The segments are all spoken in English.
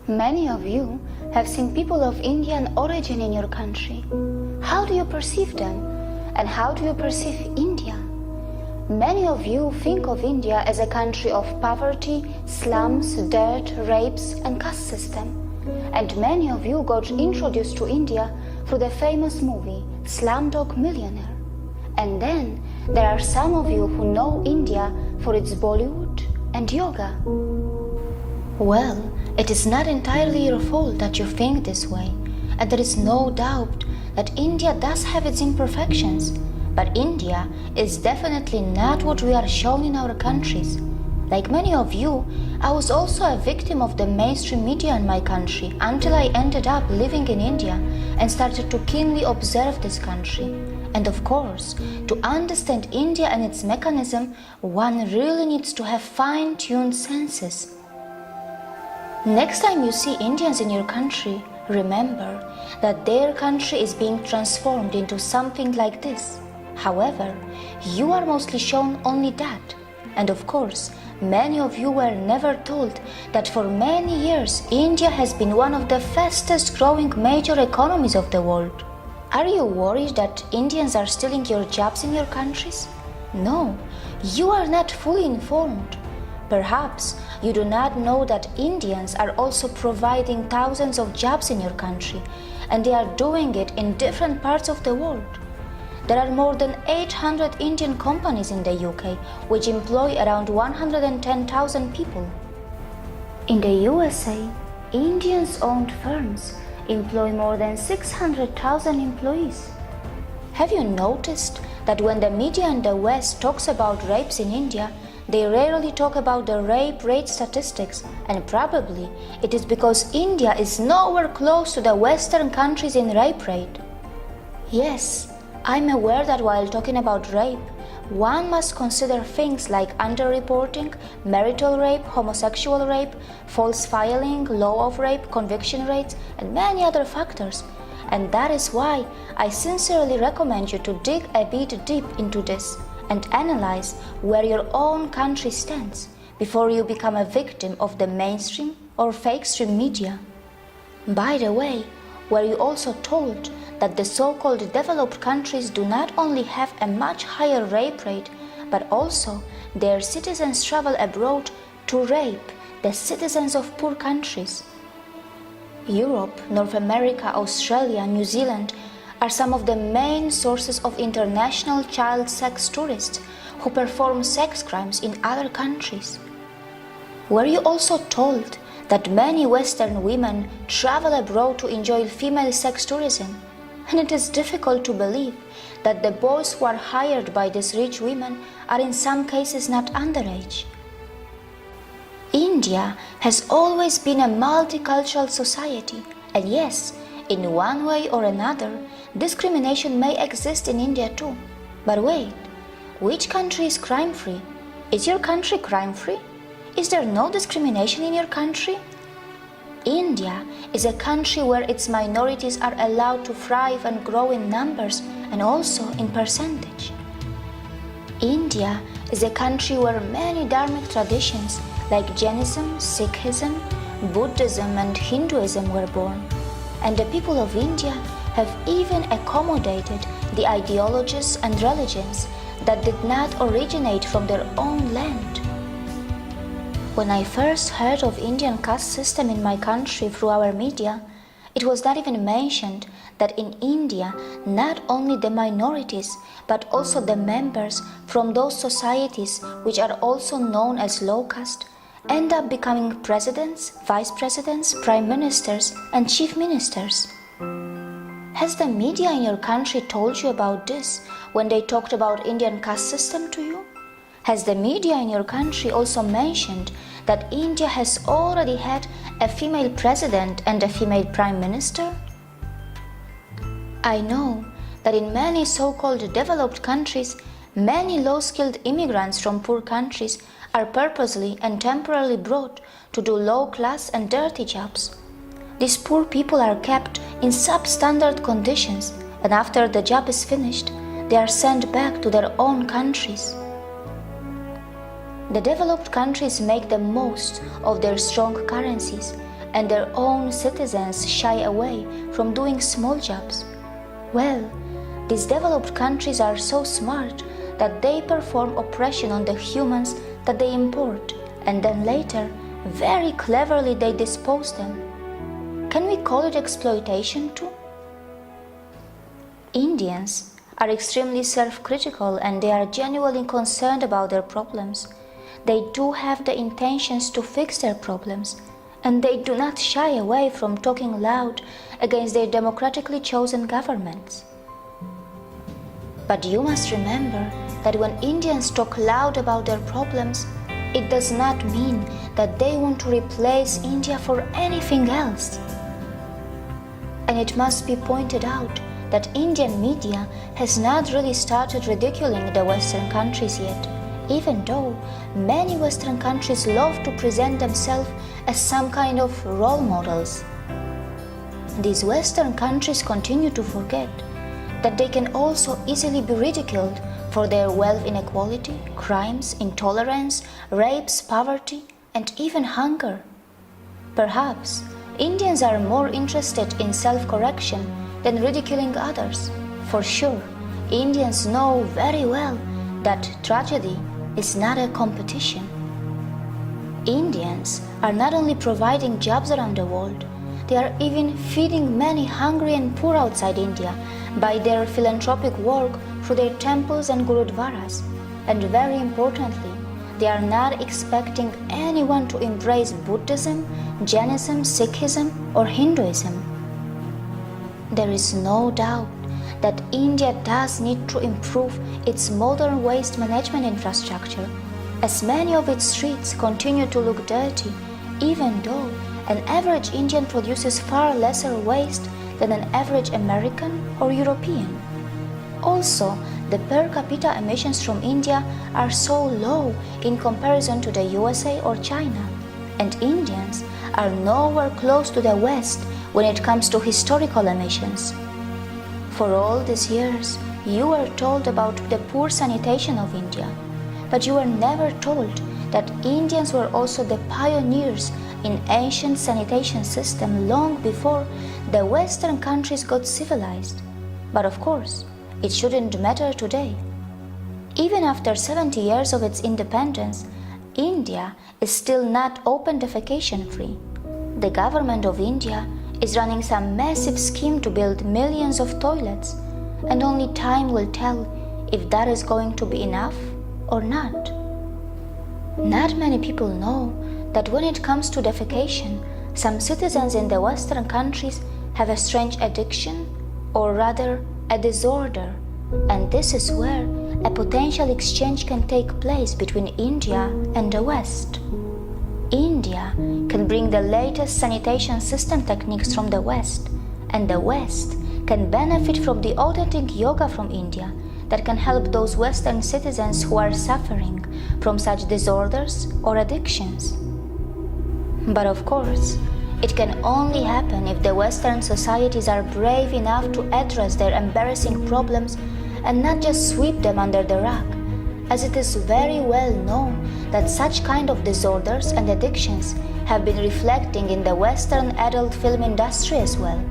Many of you have seen people of Indian origin in your country. How do you perceive them? And how do you perceive India? Many of you think of India as a country of poverty, slums, dirt, rapes, and caste system. And many of you got introduced to India through the famous movie Slumdog Millionaire. And then there are some of you who know India for its Bollywood and yoga. Well, it is not entirely your fault that you think this way, and there is no doubt that India does have its imperfections, but India is definitely not what we are shown in our countries. Like many of you, I was also a victim of the mainstream media in my country until I ended up living in India and started to keenly observe this country. And of course, to understand India and its mechanism, one really needs to have fine-tuned senses. Next time you see Indians in your country, remember that their country is being transformed into something like this. However, you are mostly shown only that. And of course, many of you were never told that for many years India has been one of the fastest growing major economies of the world. Are you worried that Indians are stealing your jobs in your countries? No, you are not fully informed. Perhaps you do not know that Indians are also providing thousands of jobs in your country, and they are doing it in different parts of the world. There are more than 800 Indian companies in the UK, which employ around 110,000 people. In the USA, Indians-owned firms employ more than 600,000 employees. Have you noticed that when the media in the West talks about rapes in India, they rarely talk about the rape rate statistics, and probably it is because India is nowhere close to the Western countries in rape rate. Yes, I'm aware that while talking about rape, one must consider things like underreporting, marital rape, homosexual rape, false filing, law of rape, conviction rates, and many other factors. And that is why I sincerely recommend you to dig a bit deep into this and analyze where your own country stands before you become a victim of the mainstream or fake stream media. By the way, were you also told that the so-called developed countries do not only have a much higher rape rate, but also their citizens travel abroad to rape the citizens of poor countries? Europe, North America, Australia, New Zealand are some of the main sources of international child sex tourists who perform sex crimes in other countries. Were you also told that many Western women travel abroad to enjoy female sex tourism? And it is difficult to believe that the boys who are hired by these rich women are in some cases not underage. India has always been a multicultural society, and yes, in one way or another, discrimination may exist in India too. But wait, which country is crime-free? Is your country crime-free? Is there no discrimination in your country? India is a country where its minorities are allowed to thrive and grow in numbers and also in percentage. India is a country where many dharmic traditions like Jainism, Sikhism, Buddhism and Hinduism were born. And the people of India have even accommodated the ideologies and religions that did not originate from their own land. When I first heard of Indian caste system in my country through our media, it was not even mentioned that in India, not only the minorities, but also the members from those societies which are also known as low caste, end up becoming presidents, vice presidents, prime ministers, and chief ministers. Has the media in your country told you about this when they talked about Indian caste system to you? Has the media in your country also mentioned that India has already had a female president and a female prime minister? I know that in many so-called developed countries, many low-skilled immigrants from poor countries are purposely and temporarily brought to do low-class and dirty jobs. These poor people are kept in substandard conditions, and after the job is finished, they are sent back to their own countries. The developed countries make the most of their strong currencies and their own citizens shy away from doing small jobs? Well, these developed countries are so smart that they perform oppression on the humans that they import, and then later, very cleverly they dispose them. Can we call it exploitation too? Indians are extremely self-critical and they are genuinely concerned about their problems. They do have the intentions to fix their problems, and they do not shy away from talking loud against their democratically chosen governments. But you must remember that when Indians talk loud about their problems, it does not mean that they want to replace India for anything else. And it must be pointed out that Indian media has not really started ridiculing the Western countries yet, even though many Western countries love to present themselves as some kind of role models. These Western countries continue to forget that they can also easily be ridiculed for their wealth inequality, crimes, intolerance, rapes, poverty, and even hunger. Perhaps Indians are more interested in self-correction than ridiculing others. For sure, Indians know very well that tragedy is not a competition. Indians are not only providing jobs around the world, they are even feeding many hungry and poor outside India by their philanthropic work through their temples and gurudwaras. And very importantly, they are not expecting anyone to embrace Buddhism, Jainism, Sikhism, or Hinduism. There is no doubt that India does need to improve its modern waste management infrastructure, as many of its streets continue to look dirty, even though an average Indian produces far lesser waste than an average American or European. Also, the per capita emissions from India are so low in comparison to the USA or China, and Indians are nowhere close to the West when it comes to historical emissions. For all these years, you were told about the poor sanitation of India, but you were never told that Indians were also the pioneers in ancient sanitation system long before the Western countries got civilized. But of course, it shouldn't matter today. Even after 70 years of its independence, India is still not open defecation free. The government of India is running some massive scheme to build millions of toilets, and only time will tell if that is going to be enough or not. Not many people know that when it comes to defecation, some citizens in the Western countries have a strange addiction, or rather a disorder, and this is where a potential exchange can take place between India and the West. India can bring the latest sanitation system techniques from the West, and the West can benefit from the authentic yoga from India that can help those Western citizens who are suffering from such disorders or addictions. But of course, it can only happen if the Western societies are brave enough to address their embarrassing problems and not just sweep them under the rug, as it is very well known that such kind of disorders and addictions have been reflecting in the Western adult film industry as well.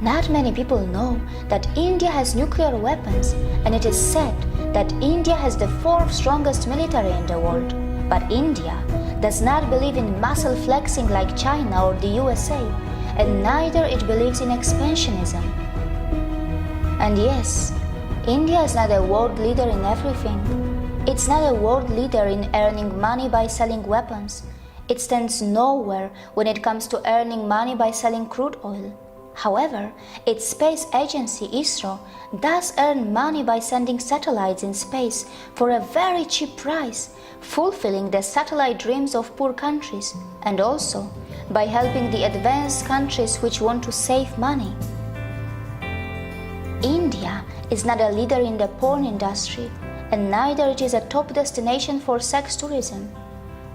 Not many people know that India has nuclear weapons, and it is said that India has the fourth strongest military in the world. But India does not believe in muscle flexing like China or the USA, and neither it believes in expansionism. And yes, India is not a world leader in everything. It's not a world leader in earning money by selling weapons. It stands nowhere when it comes to earning money by selling crude oil. However, its space agency ISRO does earn money by sending satellites in space for a very cheap price, fulfilling the satellite dreams of poor countries, and also by helping the advanced countries which want to save money. India is not a leader in the porn industry, and neither it is a top destination for sex tourism.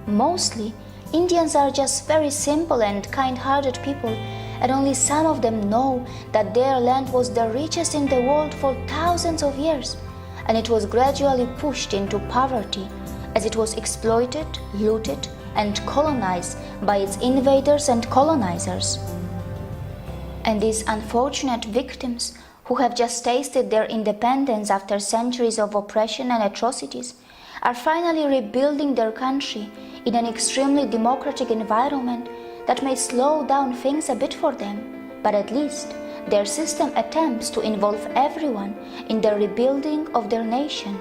Mostly, Indians are just very simple and kind-hearted people, and only some of them know that their land was the richest in the world for thousands of years, and it was gradually pushed into poverty as it was exploited, looted, and colonized by its invaders and colonizers. And these unfortunate victims who have just tasted their independence after centuries of oppression and atrocities are finally rebuilding their country in an extremely democratic environment that may slow down things a bit for them, but at least their system attempts to involve everyone in the rebuilding of their nation.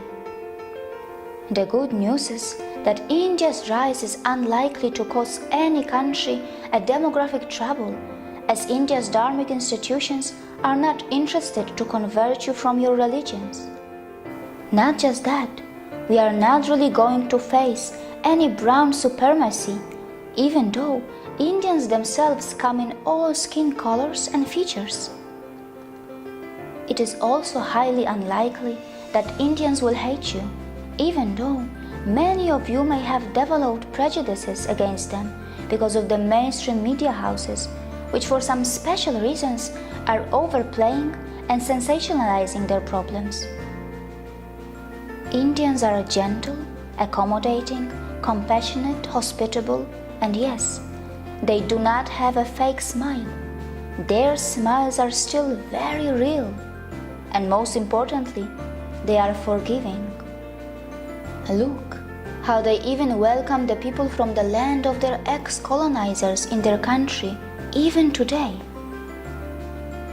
The good news is that India's rise is unlikely to cause any country a demographic trouble, as India's dharmic institutions are not interested to convert you from your religions. Not just that, we are not really going to face any brown supremacy, even though Indians themselves come in all skin colors and features. It is also highly unlikely that Indians will hate you, even though many of you may have developed prejudices against them because of the mainstream media houses, which for some special reasons are overplaying and sensationalizing their problems. Indians are gentle, accommodating, compassionate, hospitable, and yes, they do not have a fake smile. Their smiles are still very real, and most importantly, they are forgiving. Look how they even welcome the people from the land of their ex-colonizers in their country, even today.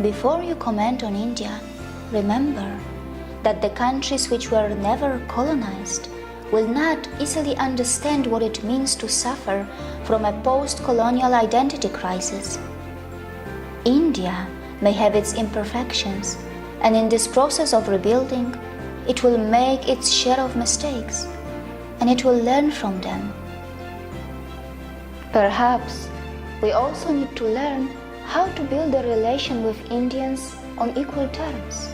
Before you comment on India, remember that the countries which were never colonized will not easily understand what it means to suffer from a post-colonial identity crisis. India may have its imperfections, and in this process of rebuilding, it will make its share of mistakes, and it will learn from them. Perhaps we also need to learn how to build a relation with Indians on equal terms,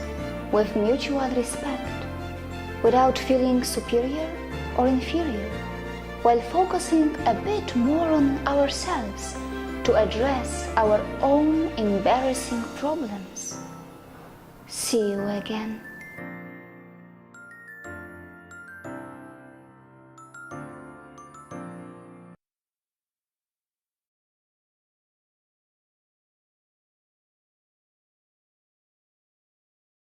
with mutual respect, without feeling superior or inferior, while focusing a bit more on ourselves to address our own embarrassing problems. See you again.